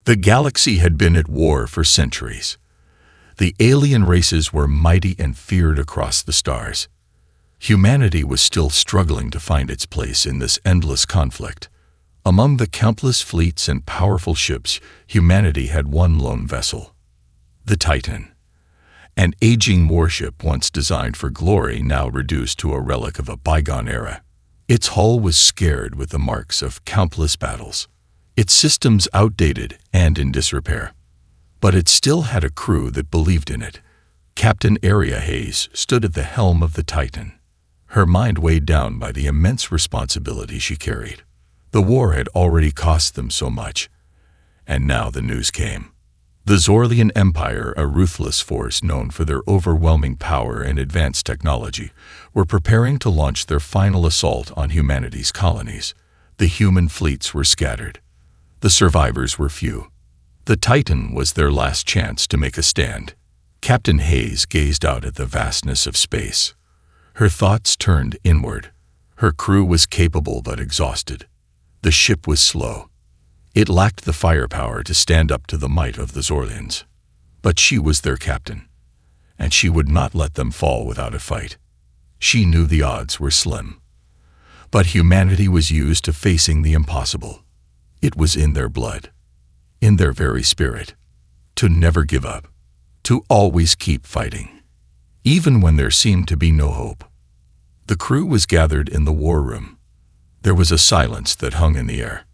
The galaxy had been at war for centuries. The alien races were mighty and feared across the stars. Humanity was still struggling to find its place in this endless conflict. Among the countless fleets and powerful ships, humanity had one lone vessel, the Titan. An aging warship once designed for glory, now reduced to a relic of a bygone era. Its hull was scarred with the marks of countless battles, its systems outdated and in disrepair. But it still had a crew that believed in it. Captain Aria Hayes stood at the helm of the Titan, her mind weighed down by the immense responsibility she carried. The war had already cost them so much, and now the news came. The Zorlian Empire, a ruthless force known for their overwhelming power and advanced technology, were preparing to launch their final assault on humanity's colonies. The human fleets were scattered. The survivors were few. The Titan was their last chance to make a stand. Captain Hayes gazed out at the vastness of space. Her thoughts turned inward. Her crew was capable but exhausted. The ship was slow. It lacked the firepower to stand up to the might of the Zorlians. But she was their captain, and she would not let them fall without a fight. She knew the odds were slim. But humanity was used to facing the impossible. It was in their blood, in their very spirit, to never give up, to always keep fighting, even when there seemed to be no hope. The crew was gathered in the war room. There was a silence that hung in the air.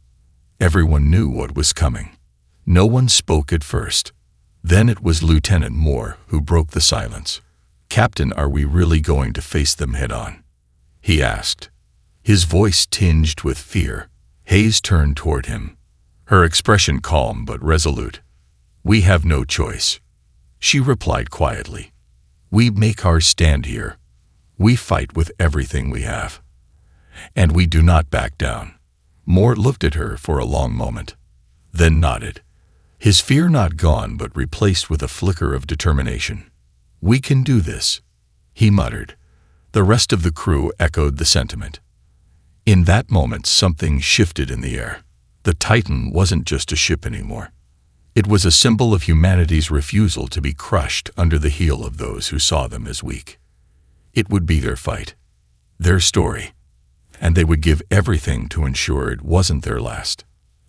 Everyone knew what was coming. No one spoke at first. Then it was Lieutenant Moore who broke the silence. "Captain, are we really going to face them head-on?" he asked, his voice tinged with fear. Hayes turned toward him, her expression calm but resolute. "We have no choice," she replied quietly. "We make our stand here. We fight with everything we have. And we do not back down." Moore looked at her for a long moment, then nodded, his fear not gone but replaced with a flicker of determination. "We can do this," he muttered. The rest of the crew echoed the sentiment. In that moment, something shifted in the air. The Titan wasn't just a ship anymore. It was a symbol of humanity's refusal to be crushed under the heel of those who saw them as weak. It would be their fight, their story, and they would give everything to ensure it wasn't their last.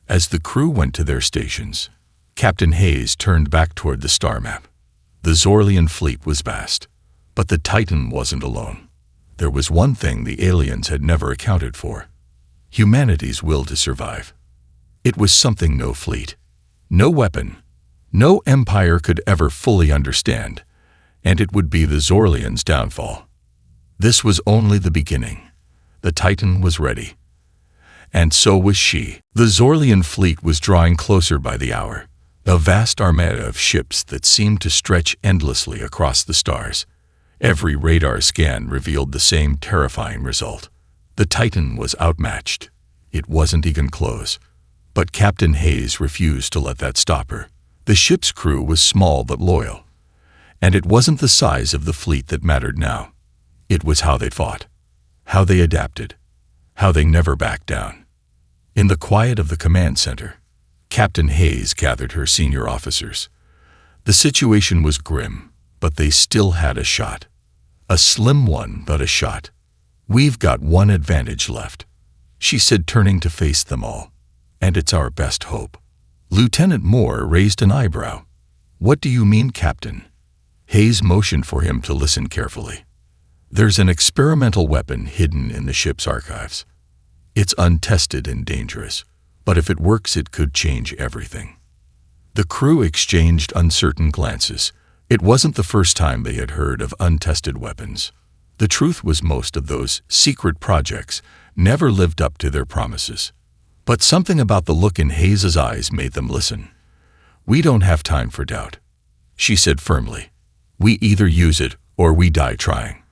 As the crew went to their stations, Captain Hayes turned back toward the star map. The Zorlian fleet was vast, but the Titan wasn't alone. There was one thing the aliens had never accounted for: humanity's will to survive. It was something no fleet, no weapon, no empire could ever fully understand, and it would be the Zorlians' downfall. This was only the beginning. The Titan was ready. And so was she. The Zorlian fleet was drawing closer by the hour, a vast armada of ships that seemed to stretch endlessly across the stars. Every radar scan revealed the same terrifying result. The Titan was outmatched. It wasn't even close. But Captain Hayes refused to let that stop her. The ship's crew was small but loyal. And it wasn't the size of the fleet that mattered now. It was how they fought, how they adapted, how they never backed down. In the quiet of the command center, Captain Hayes gathered her senior officers. The situation was grim, but they still had a shot. A slim one, but a shot. "We've got one advantage left," she said, turning to face them all. "And it's our best hope." Lieutenant Moore raised an eyebrow. "What do you mean, Captain?" Hayes motioned for him to listen carefully. "There's an experimental weapon hidden in the ship's archives. It's untested and dangerous, but if it works, it could change everything." The crew exchanged uncertain glances. It wasn't the first time they had heard of untested weapons. The truth was, most of those secret projects never lived up to their promises. But something about the look in Hayes' eyes made them listen. "We don't have time for doubt," she said firmly. "We either use it or we die trying."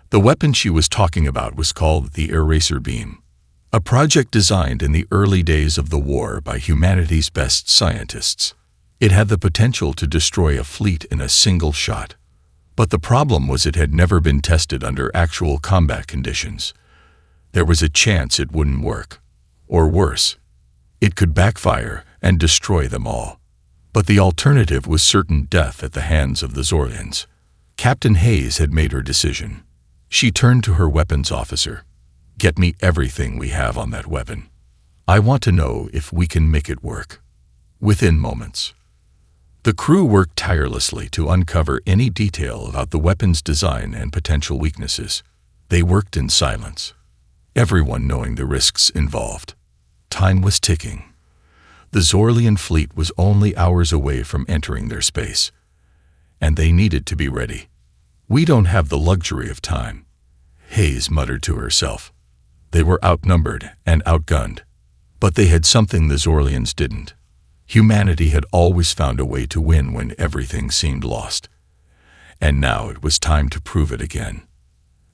The weapon she was talking about was called the Eraser Beam, a project designed in the early days of the war by humanity's best scientists. It had the potential to destroy a fleet in a single shot. But the problem was it had never been tested under actual combat conditions. There was a chance it wouldn't work. Or worse, it could backfire and destroy them all. But the alternative was certain death at the hands of the Zorlians. Captain Hayes had made her decision. She turned to her weapons officer. "Get me everything we have on that weapon. I want to know if we can make it work." Within moments, the crew worked tirelessly to uncover any detail about the weapon's design and potential weaknesses. They worked in silence, everyone knowing the risks involved. Time was ticking. The Zorlian fleet was only hours away from entering their space, and they needed to be ready. "We don't have the luxury of time," Hayes muttered to herself. They were outnumbered and outgunned, but they had something the Zorlians didn't. Humanity had always found a way to win when everything seemed lost, and now it was time to prove it again.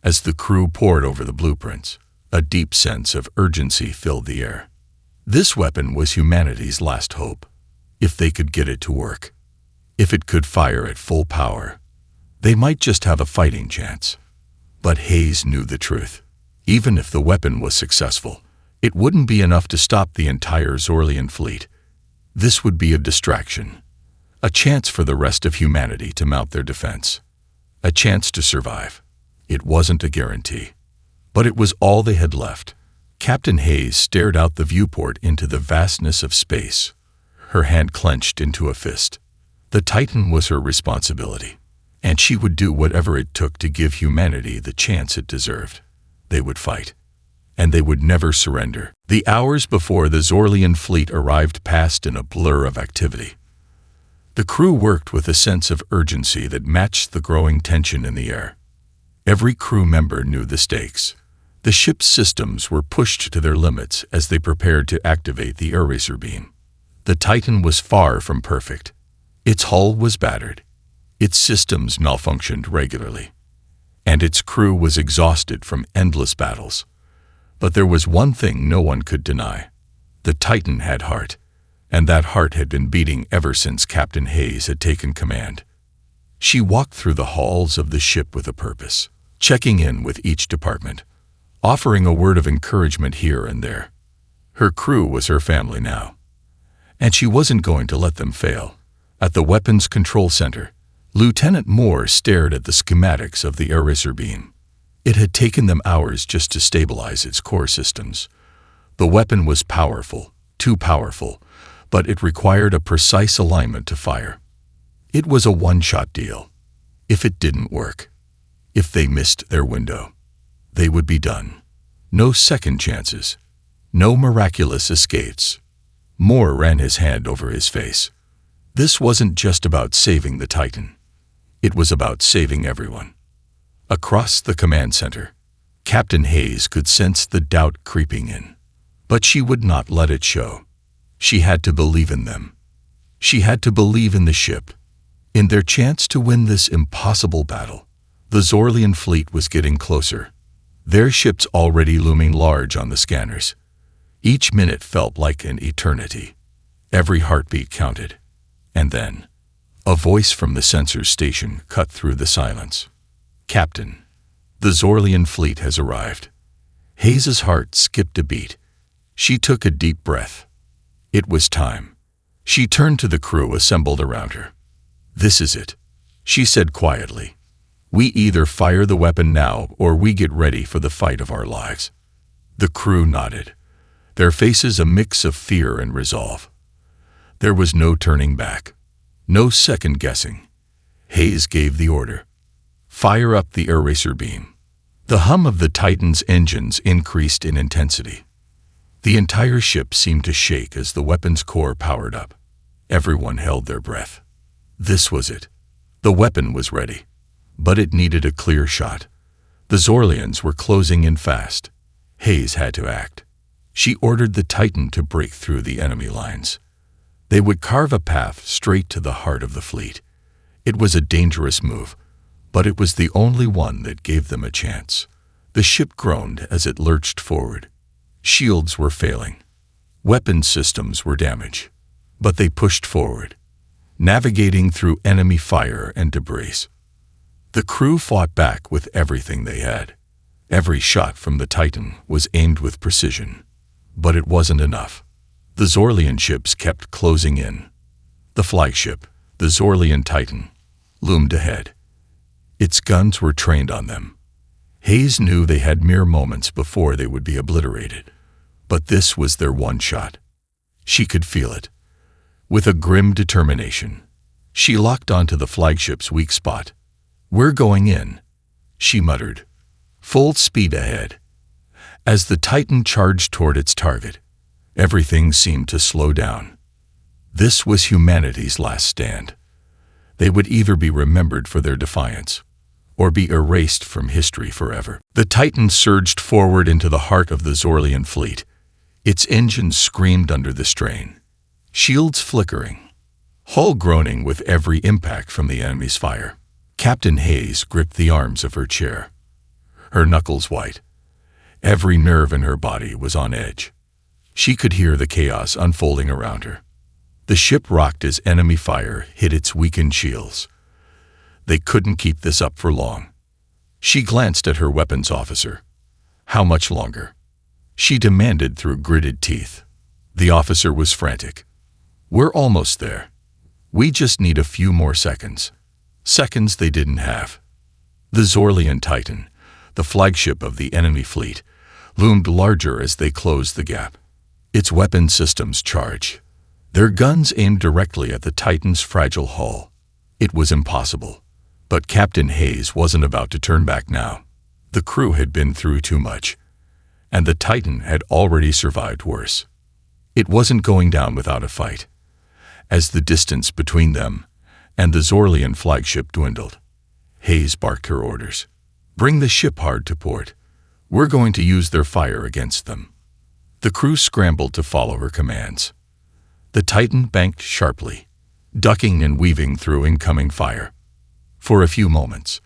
As the crew pored over the blueprints, a deep sense of urgency filled the air. This weapon was humanity's last hope. If they could get it to work, if it could fire at full power, they might just have a fighting chance. But Hayes knew the truth. Even if the weapon was successful, it wouldn't be enough to stop the entire Zorlian fleet. This would be a distraction, a chance for the rest of humanity to mount their defense, a chance to survive. It wasn't a guarantee, but it was all they had left. Captain Hayes stared out the viewport into the vastness of space, her hand clenched into a fist. The Titan was her responsibility, and she would do whatever it took to give humanity the chance it deserved. They would fight, and they would never surrender. The hours before the Zorlian fleet arrived passed in a blur of activity. The crew worked with a sense of urgency that matched the growing tension in the air. Every crew member knew the stakes. The ship's systems were pushed to their limits as they prepared to activate the eraser beam. The Titan was far from perfect. Its hull was battered, its systems malfunctioned regularly, and its crew was exhausted from endless battles. But there was one thing no one could deny. The Titan had heart, and that heart had been beating ever since Captain Hayes had taken command. She walked through the halls of the ship with a purpose, checking in with each department, offering a word of encouragement here and there. Her crew was her family now, and she wasn't going to let them fail. At the Weapons Control Center, Lieutenant Moore stared at the schematics of the eraser beam. It had taken them hours just to stabilize its core systems. The weapon was powerful, too powerful, but it required a precise alignment to fire. It was a one-shot deal. If it didn't work, if they missed their window, they would be done. No second chances, no miraculous escapes. Moore ran his hand over his face. This wasn't just about saving the Titan. It was about saving everyone. Across the command center, Captain Hayes could sense the doubt creeping in. But she would not let it show. She had to believe in them. She had to believe in the ship, in their chance to win this impossible battle. The Zorlian fleet was getting closer, their ships already looming large on the scanners. Each minute felt like an eternity. Every heartbeat counted. And then, a voice from the sensor station cut through the silence. "Captain, the Zorlian fleet has arrived." Hayes's heart skipped a beat. She took a deep breath. It was time. She turned to the crew assembled around her. "This is it," she said quietly. "We either fire the weapon now or we get ready for the fight of our lives." The crew nodded, their faces a mix of fear and resolve. There was no turning back, no second guessing. Hayes gave the order. "Fire up the eraser beam." The hum of the Titan's engines increased in intensity. The entire ship seemed to shake as the weapon's core powered up. Everyone held their breath. This was it. The weapon was ready, but it needed a clear shot. The Zorlians were closing in fast. Hayes had to act. She ordered the Titan to break through the enemy lines. They would carve a path straight to the heart of the fleet. It was a dangerous move, but it was the only one that gave them a chance. The ship groaned as it lurched forward. Shields were failing. Weapon systems were damaged. But they pushed forward, navigating through enemy fire and debris. The crew fought back with everything they had. Every shot from the Titan was aimed with precision. But it wasn't enough. The Zorlian ships kept closing in. The flagship, the Zorlian Titan, loomed ahead. Its guns were trained on them. Hayes knew they had mere moments before they would be obliterated. But this was their one shot. She could feel it. With a grim determination, she locked onto the flagship's weak spot. "We're going in," she muttered. Full speed ahead. As the Titan charged toward its target, everything seemed to slow down. This was humanity's last stand. They would either be remembered for their defiance, or be erased from history forever. The Titan surged forward into the heart of the Zorlian fleet. Its engines screamed under the strain, shields flickering, hull groaning with every impact from the enemy's fire. Captain Hayes gripped the arms of her chair, her knuckles white. Every nerve in her body was on edge. She could hear the chaos unfolding around her. The ship rocked as enemy fire hit its weakened shields. They couldn't keep this up for long. She glanced at her weapons officer. How much longer? She demanded through gritted teeth. The officer was frantic. "We're almost there. We just need a few more seconds." Seconds they didn't have. The Zorlian Titan, the flagship of the enemy fleet, loomed larger as they closed the gap. Its weapon systems charged, their guns aimed directly at the Titan's fragile hull. It was impossible. But Captain Hayes wasn't about to turn back now. The crew had been through too much, and the Titan had already survived worse. It wasn't going down without a fight. As the distance between them and the Zorlian flagship dwindled, Hayes barked her orders. "Bring the ship hard to port. We're going to use their fire against them." The crew scrambled to follow her commands. The Titan banked sharply, ducking and weaving through incoming fire. For a few moments,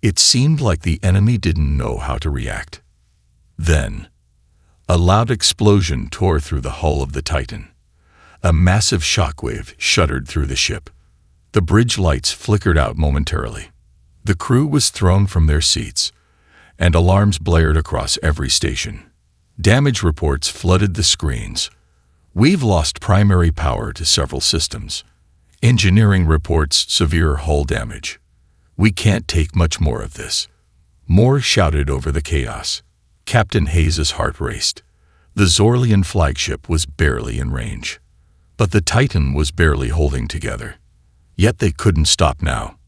it seemed like the enemy didn't know how to react. Then, a loud explosion tore through the hull of the Titan. A massive shockwave shuddered through the ship. The bridge lights flickered out momentarily. The crew was thrown from their seats, and alarms blared across every station. Damage reports flooded the screens. "We've lost primary power to several systems. Engineering reports severe hull damage. We can't take much more of this." More shouted over the chaos. Captain Hayes' heart raced. The Zorlian flagship was barely in range, but the Titan was barely holding together. Yet they couldn't stop now.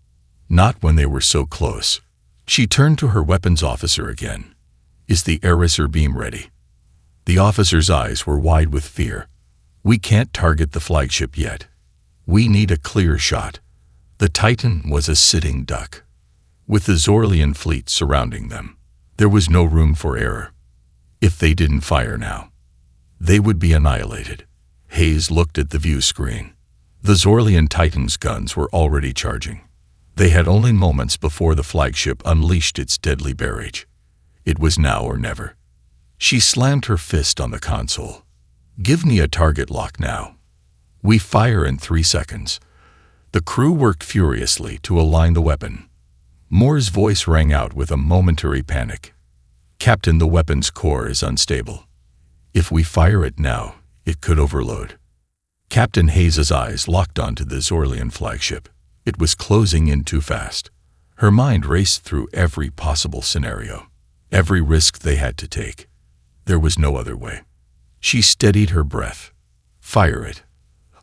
Not when they were so close. She turned to her weapons officer again. "Is the eraser beam ready?" The officer's eyes were wide with fear. "We can't target the flagship yet. We need a clear shot." The Titan was a sitting duck. With the Zorlian fleet surrounding them, there was no room for error. If they didn't fire now, they would be annihilated. Hayes looked at the view screen. The Zorlian Titan's guns were already charging. They had only moments before the flagship unleashed its deadly barrage. It was now or never. She slammed her fist on the console. "Give me a target lock now. We fire in 3 seconds." The crew worked furiously to align the weapon. Moore's voice rang out with a momentary panic. "Captain, the weapon's core is unstable. If we fire it now, it could overload." Captain Hayes' eyes locked onto the Zorlian flagship. It was closing in too fast. Her mind raced through every possible scenario, every risk they had to take. There was no other way. She steadied her breath. "Fire it."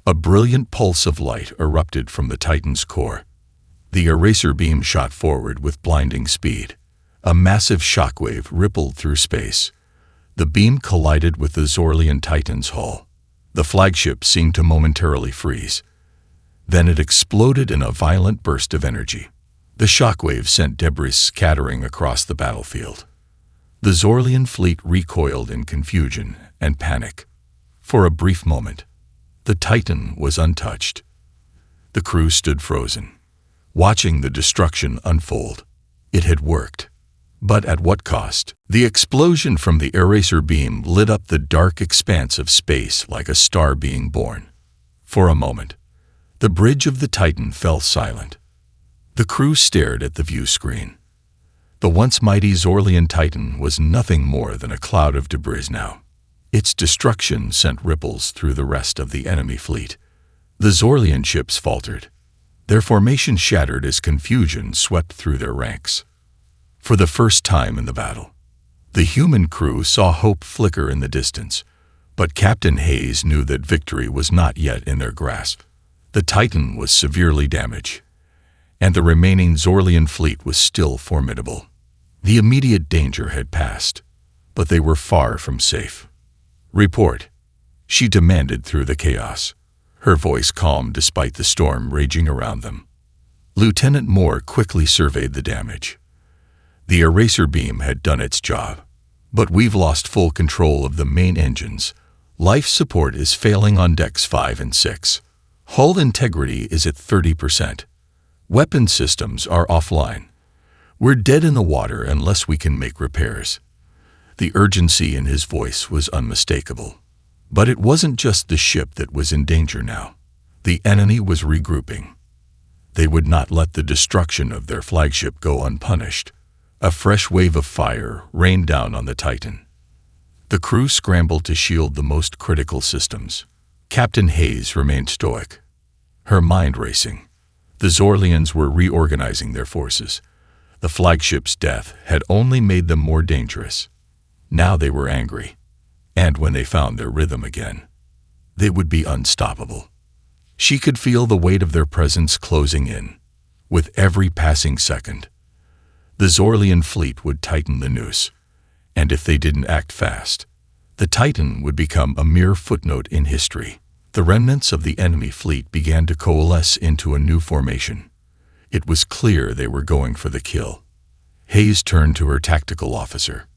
A brilliant pulse of light erupted from the Titan's core. The eraser beam shot forward with blinding speed. A massive shockwave rippled through space. The beam collided with the Zorlian Titan's hull. The flagship seemed to momentarily freeze. Then it exploded in a violent burst of energy. The shockwave sent debris scattering across the battlefield. The Zorlian fleet recoiled in confusion and panic. For a brief moment, the Titan was untouched. The crew stood frozen, watching the destruction unfold. It had worked. But at what cost? The explosion from the eraser beam lit up the dark expanse of space like a star being born. For a moment, the bridge of the Titan fell silent. The crew stared at the view screen. The once mighty Zorlian Titan was nothing more than a cloud of debris now. Its destruction sent ripples through the rest of the enemy fleet. The Zorlian ships faltered. Their formation shattered as confusion swept through their ranks. For the first time in the battle, the human crew saw hope flicker in the distance, but Captain Hayes knew that victory was not yet in their grasp. The Titan was severely damaged, and the remaining Zorlian fleet was still formidable. The immediate danger had passed, but they were far from safe. "Report," she demanded through the chaos, her voice calm despite the storm raging around them. Lieutenant Moore quickly surveyed the damage. The eraser beam had done its job, but we've lost full control of the main engines. Life support is failing on decks 5 and 6. Hull integrity is at 30%. Weapon systems are offline. We're dead in the water unless we can make repairs. The urgency in his voice was unmistakable. But it wasn't just the ship that was in danger now. The enemy was regrouping. They would not let the destruction of their flagship go unpunished. A fresh wave of fire rained down on the Titan. The crew scrambled to shield the most critical systems. Captain Hayes remained stoic, her mind racing. The Zorlians were reorganizing their forces. The flagship's death had only made them more dangerous. Now they were angry, and when they found their rhythm again, they would be unstoppable. She could feel the weight of their presence closing in, with every passing second. The Zorlian fleet would tighten the noose, and if they didn't act fast, the Titan would become a mere footnote in history. The remnants of the enemy fleet began to coalesce into a new formation. It was clear they were going for the kill. Hayes turned to her tactical officer.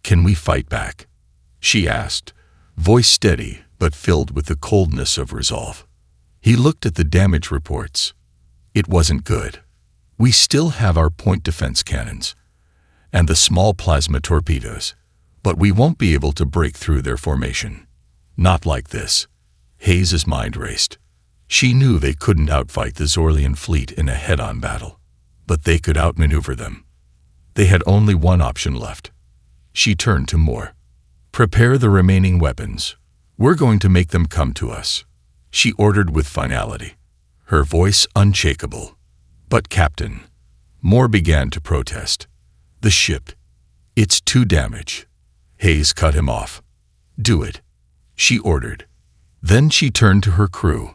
"Can we fight back?" she asked, voice steady but filled with the coldness of resolve. He looked at the damage reports. It wasn't good. "We still have our point defense cannons and the small plasma torpedoes, but we won't be able to break through their formation. Not like this." Hayes' mind raced. She knew they couldn't outfight the Zorlian fleet in a head-on battle, but they could outmaneuver them. They had only one option left. She turned to Moore. "Prepare the remaining weapons. We're going to make them come to us," she ordered with finality, her voice unshakable. "But Captain," Moore began to protest. "The ship, it's too damaged." Hayes cut him off. "Do it," she ordered. Then she turned to her crew.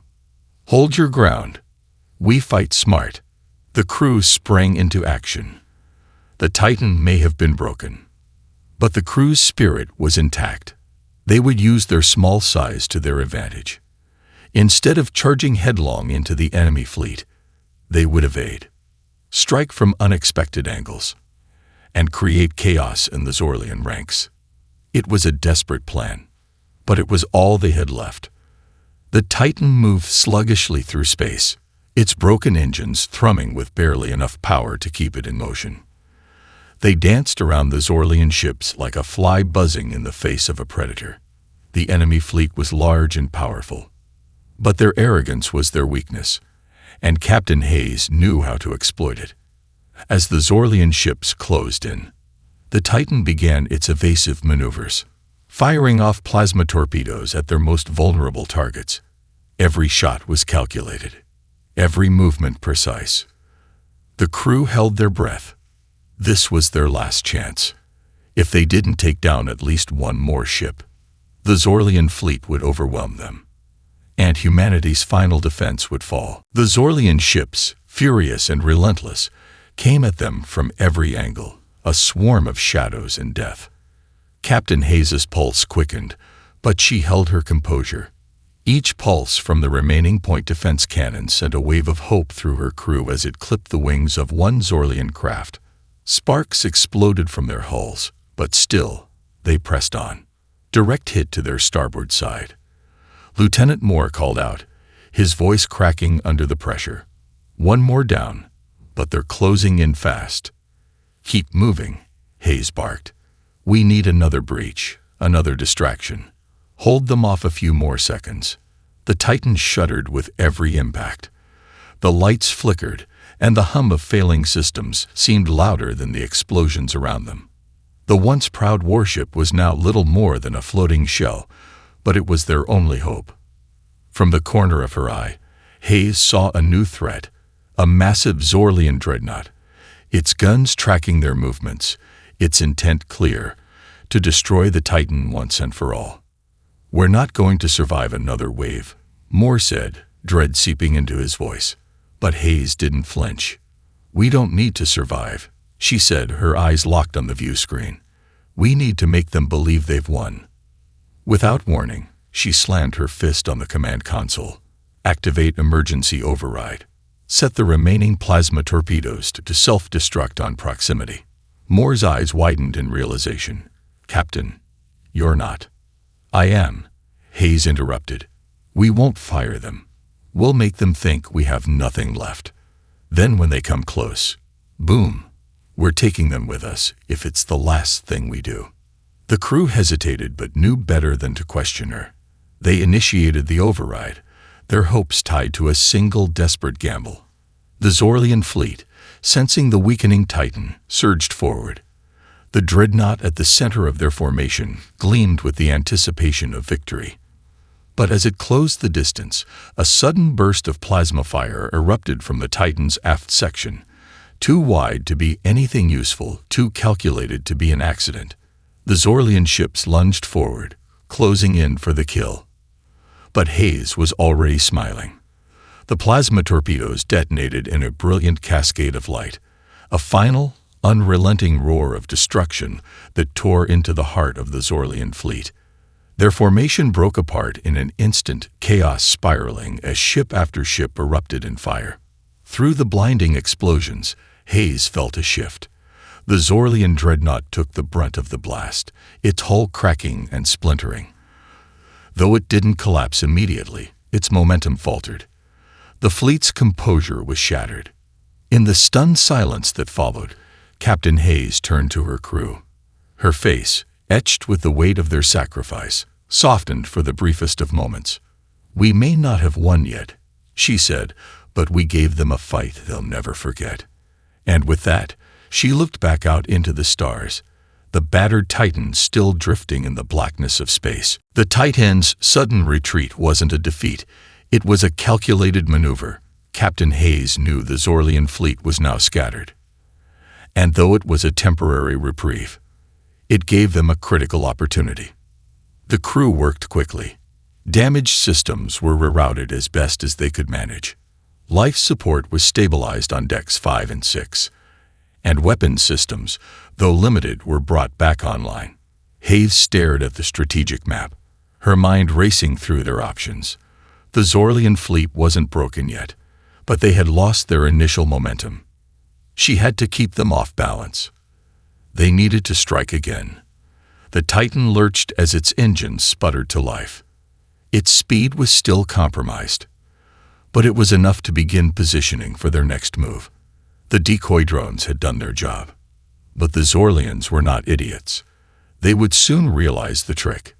"Hold your ground. We fight smart." The crew sprang into action. The Titan may have been broken, but the crew's spirit was intact. They would use their small size to their advantage. Instead of charging headlong into the enemy fleet, they would evade, strike from unexpected angles, and create chaos in the Zorlian ranks. It was a desperate plan, but it was all they had left. The Titan moved sluggishly through space, its broken engines thrumming with barely enough power to keep it in motion. They danced around the Zorlian ships like a fly buzzing in the face of a predator. The enemy fleet was large and powerful, but their arrogance was their weakness, and Captain Hayes knew how to exploit it. As the Zorlian ships closed in, the Titan began its evasive maneuvers, firing off plasma torpedoes at their most vulnerable targets. Every shot was calculated, every movement precise. The crew held their breath. This was their last chance. If they didn't take down at least one more ship, the Zorlian fleet would overwhelm them, and humanity's final defense would fall. The Zorlian ships, furious and relentless, came at them from every angle, a swarm of shadows and death. Captain Hayes' pulse quickened, but she held her composure. Each pulse from the remaining point defense cannon sent a wave of hope through her crew as it clipped the wings of one Zorlian craft. Sparks exploded from their hulls, but still, they pressed on. Direct hit to their starboard side. Lieutenant Moore called out, his voice cracking under the pressure. "One more down, but they're closing in fast." "Keep moving," Hayes barked. "We need another breach, another distraction. Hold them off a few more seconds." The Titan shuddered with every impact. The lights flickered, and the hum of failing systems seemed louder than the explosions around them. The once proud warship was now little more than a floating shell, but it was their only hope. From the corner of her eye, Hayes saw a new threat, a massive Zorlian dreadnought, its guns tracking their movements, its intent clear, to destroy the Titan once and for all. "We're not going to survive another wave," Moore said, dread seeping into his voice. But Hayes didn't flinch. "We don't need to survive," she said, her eyes locked on the view screen. "We need to make them believe they've won." Without warning, she slammed her fist on the command console. "Activate emergency override. Set the remaining plasma torpedoes to self-destruct on proximity." Moore's eyes widened in realization. "Captain, you're not." "I am," Hayes interrupted. "We won't fire them. We'll make them think we have nothing left. Then when they come close, boom, we're taking them with us if it's the last thing we do." The crew hesitated but knew better than to question her. They initiated the override, their hopes tied to a single desperate gamble. The Zorlian fleet, sensing the weakening Titan, surged forward. The dreadnought at the center of their formation gleamed with the anticipation of victory. But as it closed the distance, a sudden burst of plasma fire erupted from the Titan's aft section, too wide to be anything useful, too calculated to be an accident. The Zorlian ships lunged forward, closing in for the kill. But Hayes was already smiling. The plasma torpedoes detonated in a brilliant cascade of light, a final, unrelenting roar of destruction that tore into the heart of the Zorlian fleet. Their formation broke apart in an instant, chaos spiraling as ship after ship erupted in fire. Through the blinding explosions, Hayes felt a shift. The Zorlian dreadnought took the brunt of the blast, its hull cracking and splintering. Though it didn't collapse immediately, its momentum faltered. The fleet's composure was shattered. In the stunned silence that followed, Captain Hayes turned to her crew. Her face, etched with the weight of their sacrifice, softened for the briefest of moments. "We may not have won yet," she said, "but we gave them a fight they'll never forget." And with that, she looked back out into the stars, the battered Titan still drifting in the blackness of space. The Titan's sudden retreat wasn't a defeat. It was a calculated maneuver. Captain Hayes knew the Zorlian fleet was now scattered. And though it was a temporary reprieve, it gave them a critical opportunity. The crew worked quickly. Damaged systems were rerouted as best as they could manage. Life support was stabilized on decks 5 and 6, and weapons systems, though limited, were brought back online. Hayes stared at the strategic map, her mind racing through their options. The Zorlian fleet wasn't broken yet, but they had lost their initial momentum. She had to keep them off balance. They needed to strike again. The Titan lurched as its engines sputtered to life. Its speed was still compromised, but it was enough to begin positioning for their next move. The decoy drones had done their job. But the Zorlians were not idiots. They would soon realize the trick.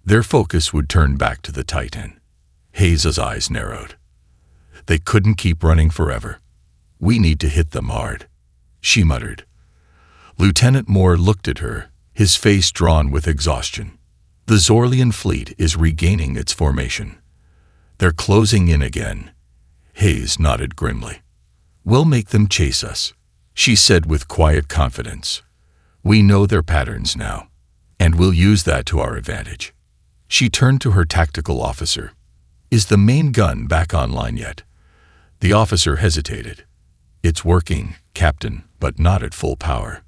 Their focus would turn back to the Titan. Hayes' eyes narrowed. They couldn't keep running forever. "We need to hit them hard," she muttered. Lieutenant Moore looked at her, his face drawn with exhaustion. "The Zorlian fleet is regaining its formation. They're closing in again." Hayes nodded grimly. "We'll make them chase us," she said with quiet confidence. "We know their patterns now, and we'll use that to our advantage." She turned to her tactical officer. "Is the main gun back online yet?" The officer hesitated. "It's working, Captain, but not at full power.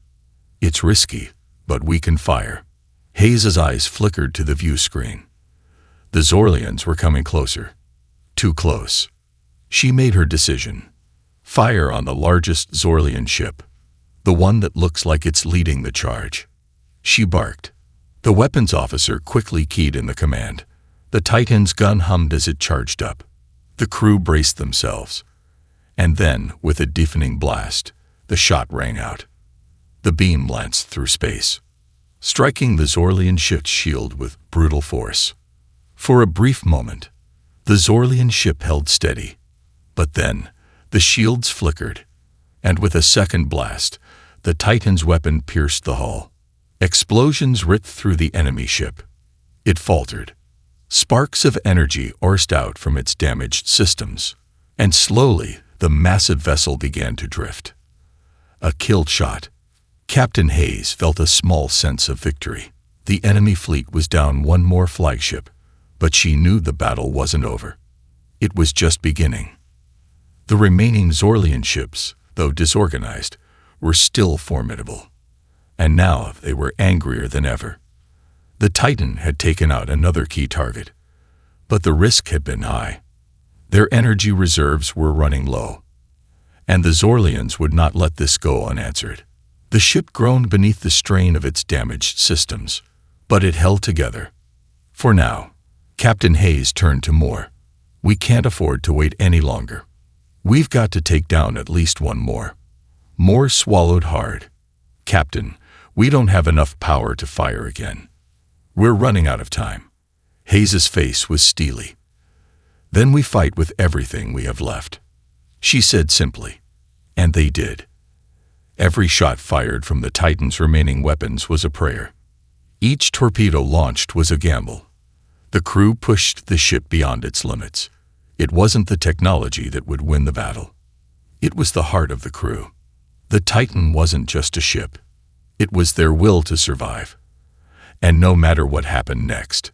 It's risky, but we can fire." Hayes' eyes flickered to the view screen. The Zorlians were coming closer. Too close. She made her decision. Fire on the largest Zorlian ship, the one that looks like it's leading the charge. She barked. The weapons officer quickly keyed in the command. The Titan's gun hummed as it charged up. The crew braced themselves. And then, with a deafening blast, the shot rang out. The beam lanced through space, striking the Zorlian ship's shield with brutal force. For a brief moment, the Zorlian ship held steady. But then, the shields flickered, and with a second blast, the Titan's weapon pierced the hull. Explosions ripped through the enemy ship. It faltered. Sparks of energy coursed out from its damaged systems, and slowly the massive vessel began to drift. A kill shot. Captain Hayes felt a small sense of victory. The enemy fleet was down one more flagship, but she knew the battle wasn't over. It was just beginning. The remaining Zorlian ships, though disorganized, were still formidable, and now they were angrier than ever. The Titan had taken out another key target, but the risk had been high. Their energy reserves were running low, and the Zorlians would not let this go unanswered. The ship groaned beneath the strain of its damaged systems, but it held together. For now, Captain Hayes turned to Moore. "We can't afford to wait any longer. We've got to take down at least one more." Moore swallowed hard. "Captain, we don't have enough power to fire again. We're running out of time." Hayes's face was steely. "Then we fight with everything we have left," she said simply. And they did. Every shot fired from the Titan's remaining weapons was a prayer. Each torpedo launched was a gamble. The crew pushed the ship beyond its limits. It wasn't the technology that would win the battle. It was the heart of the crew. The Titan wasn't just a ship. It was their will to survive. And no matter what happened next,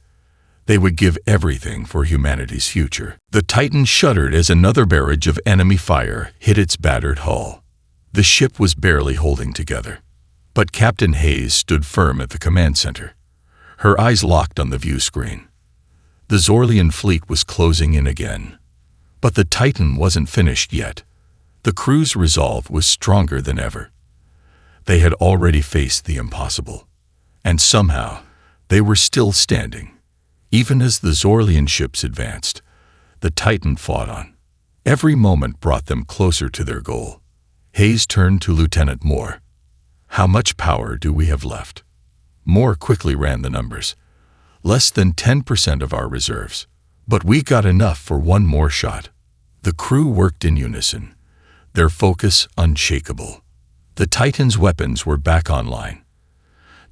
they would give everything for humanity's future. The Titan shuddered as another barrage of enemy fire hit its battered hull. The ship was barely holding together, but Captain Hayes stood firm at the command center. Her eyes locked on the view screen. The Zorlian fleet was closing in again, but the Titan wasn't finished yet. The crew's resolve was stronger than ever. They had already faced the impossible, and somehow they were still standing. Even as the Zorlian ships advanced, the Titan fought on. Every moment brought them closer to their goal. Hayes turned to Lieutenant Moore. "How much power do we have left?" Moore quickly ran the numbers. "Less than 10% of our reserves, but we got enough for one more shot." The crew worked in unison, their focus unshakable. The Titan's weapons were back online,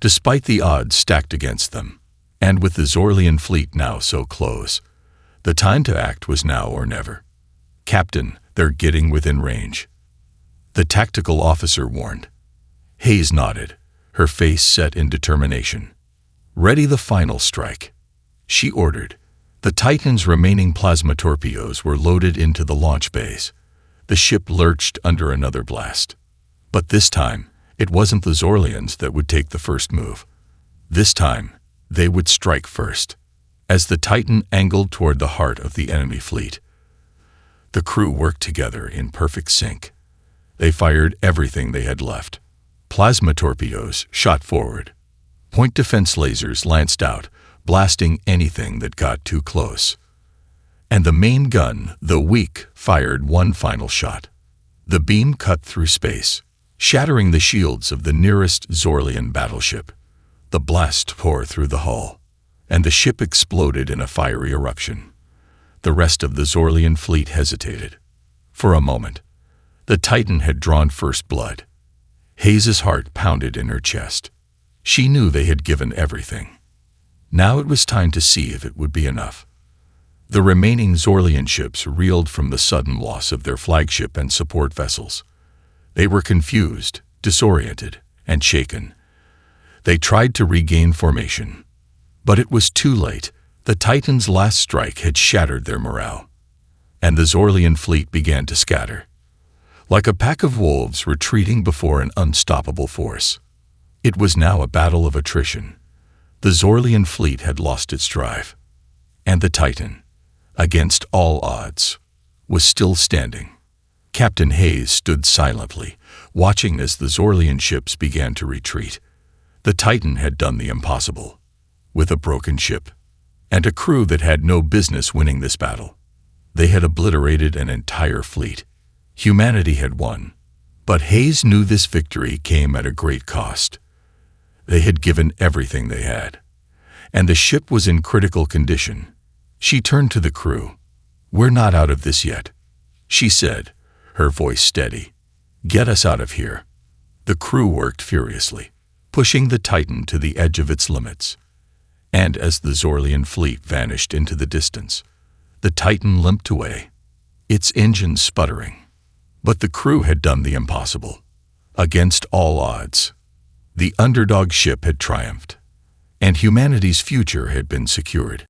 despite the odds stacked against them. And with the Zorlian fleet now so close, the time to act was now or never. "Captain, they're getting within range," the tactical officer warned. Hayes nodded, her face set in determination. "Ready the final strike," she ordered. The Titan's remaining plasma torpedoes were loaded into the launch bays. The ship lurched under another blast. But this time, it wasn't the Zorlians that would take the first move. This time, they would strike first. As the Titan angled toward the heart of the enemy fleet, the crew worked together in perfect sync. They fired everything they had left. Plasma torpedoes shot forward. Point defense lasers lanced out, blasting anything that got too close. And the main gun, though weak, fired one final shot. The beam cut through space, shattering the shields of the nearest Zorlian battleship. The blast tore through the hull, and the ship exploded in a fiery eruption. The rest of the Zorlian fleet hesitated. For a moment, the Titan had drawn first blood. Hayes's heart pounded in her chest. She knew they had given everything. Now it was time to see if it would be enough. The remaining Zorlian ships reeled from the sudden loss of their flagship and support vessels. They were confused, disoriented, and shaken. They tried to regain formation, but it was too late. The Titan's last strike had shattered their morale, and the Zorlian fleet began to scatter, like a pack of wolves retreating before an unstoppable force. It was now a battle of attrition. The Zorlian fleet had lost its drive, and the Titan, against all odds, was still standing. Captain Hayes stood silently, watching as the Zorlian ships began to retreat. The Titan had done the impossible. With a broken ship, and a crew that had no business winning this battle, they had obliterated an entire fleet. Humanity had won, but Hayes knew this victory came at a great cost. They had given everything they had, and the ship was in critical condition. She turned to the crew. "We're not out of this yet," she said, her voice steady. "Get us out of here." The crew worked furiously. pushing the Titan to the edge of its limits. And as the Zorlian fleet vanished into the distance, the Titan limped away, its engine sputtering. But the crew had done the impossible. Against all odds, the Underdog ship had triumphed, and humanity's future had been secured.